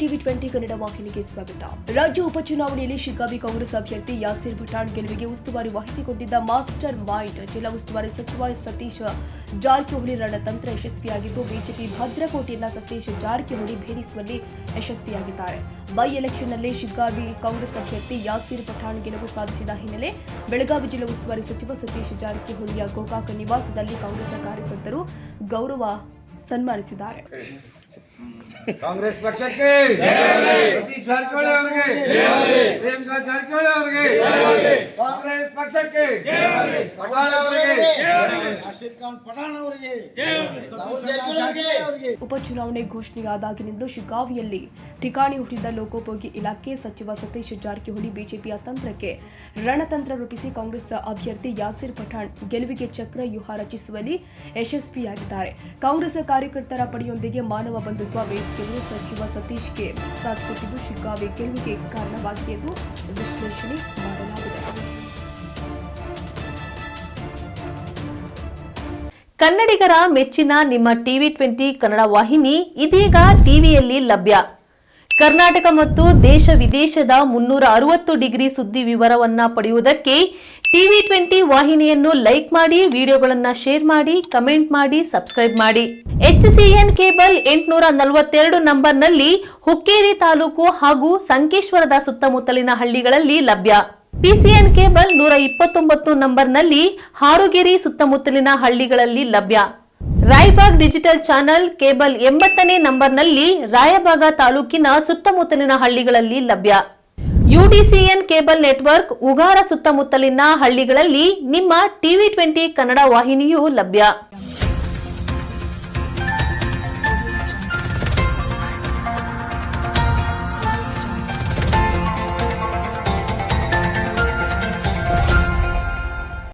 TV 20 Kannada ವಾಹಿನಿಗೆ ಸ್ವಾಗತ. ರಾಜ್ಯ ಉಪಚುನಾವಣೆಯಲ್ಲಿ ಶಿಗ್ಗಾವಿ ಕಾಂಗ್ರೆಸ್ ಅಭ್ಯರ್ಥಿ ಯಾಸೀರ್ ಪಠಾಣ್ ಗೆಲುವಿಗೆ ಉಸ್ತುವಾರಿ ವಹಿಸಿಕೊಂಡಿದ್ದ ಮಾಸ್ಟರ್ ಮೈಂಡ್ ಜಿಲ್ಲಾ ಉಸ್ತುವಾರಿ ಸಚಿವ ಸತೀಶ್ ಜಾರಕಿಹೊಳಿ ರಣತಂತ್ರ ಯಶಸ್ವಿಯಾಗಿದ್ದು, ಬಿಜೆಪಿ ಭದ್ರಕೋಟೆಯನ್ನ ಸತೀಶ್ ಜಾರಕಿಹೊಳಿ ಭೇದಿಸುವಲ್ಲಿ ಯಶಸ್ವಿಯಾಗಿದ್ದಾರೆ. ಬೈ ಎಲೆಕ್ಷನ್ನಲ್ಲಿ ಶಿಗ್ಗಾವಿ ಕಾಂಗ್ರೆಸ್ ಅಭ್ಯರ್ಥಿ ಯಾಸೀರ್ ಪಠಾಣ್ ಗೆಲುವು ಸಾಧಿಸಿದ ಹಿನ್ನೆಲೆ ಬೆಳಗಾವಿ ಜಿಲ್ಲಾ ಉಸ್ತುವಾರಿ ಸಚಿವ ಸತೀಶ್ ಜಾರಕಿಹೊಳಿಯ ಗೋಕಾಕ ನಿವಾಸದಲ್ಲಿ ಕಾಂಗ್ರೆಸ್ ಕಾರ್ಯಕರ್ತರು ಗೌರವ ಸನ್ಮಾನಿಸಿದ್ದಾರೆ. ಕಾಂಗ್ರೆಸ್ ಪಕ್ಷಕ್ಕೆ ಸತೀಶ್ ಜಾರಕಿಹೊಳಿ ಅವರಿಗೆ, ಪ್ರಿಯಾಂಕಾ ಜಾರಕಿಹೊಳಿ ಅವರಿಗೆ, ಕಾಂಗ್ರೆಸ್ ಪಕ್ಷಕ್ಕೆ ಪಠಾಣ್ ಅವರಿಗೆ, ಯಾಸೀರ್ ಖಾನ್ ಪಠಾಣ್ ಅವರಿಗೆ. ಉಪಚುನಾವಣೆ ಘೋಷಣೆಯಾದಾಗಿನಿಂದ ಶಿಗ್ಗಾವಿಯಲ್ಲಿ ಠಿಕಾಣಿ ಹುಟ್ಟಿದ್ದ ಲೋಕೋಪಯೋಗಿ ಇಲಾಖೆ ಸಚಿವ ಸತೀಶ್ ಜಾರಕಿಹೊಳಿ ಬಿಜೆಪಿಯ ತಂತ್ರಕ್ಕೆ ರಣತಂತ್ರ ರೂಪಿಸಿ ಕಾಂಗ್ರೆಸ್ ಅಭ್ಯರ್ಥಿ ಯಾಸೀರ್ ಪಠಾಣ್ ಗೆಲುವಿಗೆ ಚಕ್ರವ್ಯೂಹ ರಚಿಸುವಲ್ಲಿ ಯಶಸ್ವಿಯಾಗಿದ್ದಾರೆ. ಕಾಂಗ್ರೆಸ್ ಕಾರ್ಯಕರ್ತರ ಪಡೆಯೊಂದಿಗೆ ಮಾನವ ಬಂಧುತ್ವ ವೇದಿಕೆಯನ್ನು ಸಚಿವ ಸತೀಶ್ಗೆ ಸಾಥ್ ಕೊಟ್ಟಿದ್ದು ಶಿಗ್ಗಾವಿ ಗೆಲುವಿಗೆ ಕಾರಣವಾಗಿದೆ ಎಂದು ವಿಶ್ಲೇಷಣೆ ಮಾಡಲಾಗಿದೆ. ಕನ್ನಡಿಗರ ಮೆಚ್ಚಿನ ನಿಮ್ಮ ಟಿವಿ 20 ಕನ್ನಡ ವಾಹಿನಿ ಇದೀಗ ಟಿವಿಯಲ್ಲಿ ಲಭ್ಯ. ಕರ್ನಾಟಕ ಮತ್ತು ದೇಶ ವಿದೇಶದ 360 ಡಿಗ್ರಿ ಸುದ್ದಿ ವಿವರವನ್ನ ಪಡೆಯುವುದಕ್ಕೆ ಟಿವಿ 20 ವಾಹಿನಿಯನ್ನು ಲೈಕ್ ಮಾಡಿ, ವಿಡಿಯೋಗಳನ್ನು ಶೇರ್ ಮಾಡಿ, ಕಮೆಂಟ್ ಮಾಡಿ, ಸಬ್ಸ್ಕ್ರೈಬ್ ಮಾಡಿ. HCN ಕೇಬಲ್ 842 ನಂಬರ್ನಲ್ಲಿ ಹುಕ್ಕೇರಿ ತಾಲೂಕು ಹಾಗೂ ಸಂಕೇಶ್ವರದ ಸುತ್ತಮುತ್ತಲಿನ ಹಳ್ಳಿಗಳಲ್ಲಿ ಲಭ್ಯ. PCN ಕೇಬಲ್ 129 ನಂಬರ್ನಲ್ಲಿ ಹಾರುಗೆರೆ ಸುತ್ತಮುತ್ತಲಿನ ಹಳ್ಳಿಗಳಲ್ಲಿ ಲಭ್ಯ. ರಾಯಬಾಗ್ ಡಿಜಿಟಲ್ ಚಾನೆಲ್ ಕೇಬಲ್ 80ನೇ ನಂಬರ್ನಲ್ಲಿ ರಾಯಬಾಗ ತಾಲೂಕಿನ ಸುತ್ತಮುತ್ತಲಿನ ಹಳ್ಳಿಗಳಲ್ಲಿ ಲಭ್ಯ. UDCN ಕೇಬಲ್ ನೆಟ್ವರ್ಕ್ ಉಗಾರ ಸುತ್ತಮುತ್ತಲಿನ ಹಳ್ಳಿಗಳಲ್ಲಿ ನಿಮ್ಮ ಟಿವಿ 20 ಕನ್ನಡ ವಾಹಿನಿಯೂ ಲಭ್ಯ.